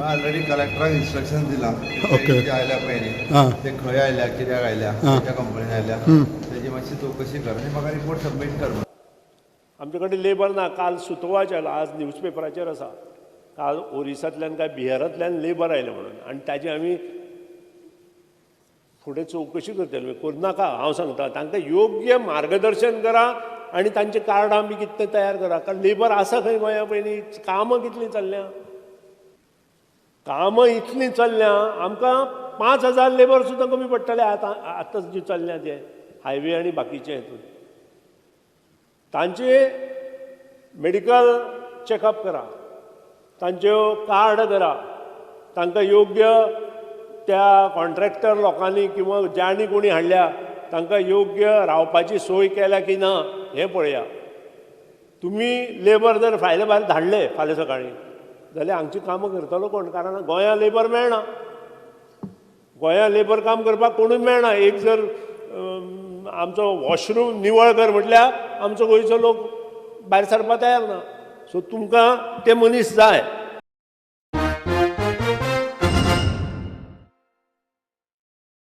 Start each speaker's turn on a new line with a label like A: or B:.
A: Already कलेक्टराक instruction दिला
B: okay.
A: आयल्या पयलीं
B: हां.
A: ते खंय आयल्या कित्याक आयल्या खंयच्या कंपनीन आयल्या तेजी मातशी चवकशी कर आनी म्हाका रिपोर्ट सबमीट कर.
C: आमचे कडेन लेबर ना. काल सुतोवाच आयला, आज न्यूजपेपराचेर आसा. काल ओरिसांतल्यान काय बिहारांतल्यान लेबर आयले म्हणून, आनी ताजी आमी फुडें चवकशी करतले. करनाका हांव सांगता. तांकां योग्य मार्गदर्शन करा आनी तांचे कार्डां बी कितें तें तयार करा. कारण लेबर आसा खंय गोंया पयलीं. कामां कितलीं चल्ल्या, कामां इतलीं चल्ल्या. आमकां 5,000 लेबर सुद्दां कमी पडटले आतां जी चल्ल्या ते हायवे आनी बाकीचे हेतून. तांचे मेडिकल चॅकअप करा, तांच्यो कार्ड करा, तांकां योग्य त्या कॉन्ट्रॅक्टर लोकांनी किंवा ज्यांनी कोणी हाडल्या तांकां योग्य रावपाची सोय केल्या की ना हें पळया. तुमी लेबर जर भायले भायर धाडले फाल्यां सकाळीं जाल्यार हांगची कामां करतलो कोण? कारण गोंया लेबर मेळना. गोंया लेबर काम करपाक कोणूच मेळना. एक जर आमचो वॉशरूम निवळ कर म्हटल्यार आमचो गोंयचो लोक भायर सरपाक तयार ना. सो तुमकां ते मनीस जाय.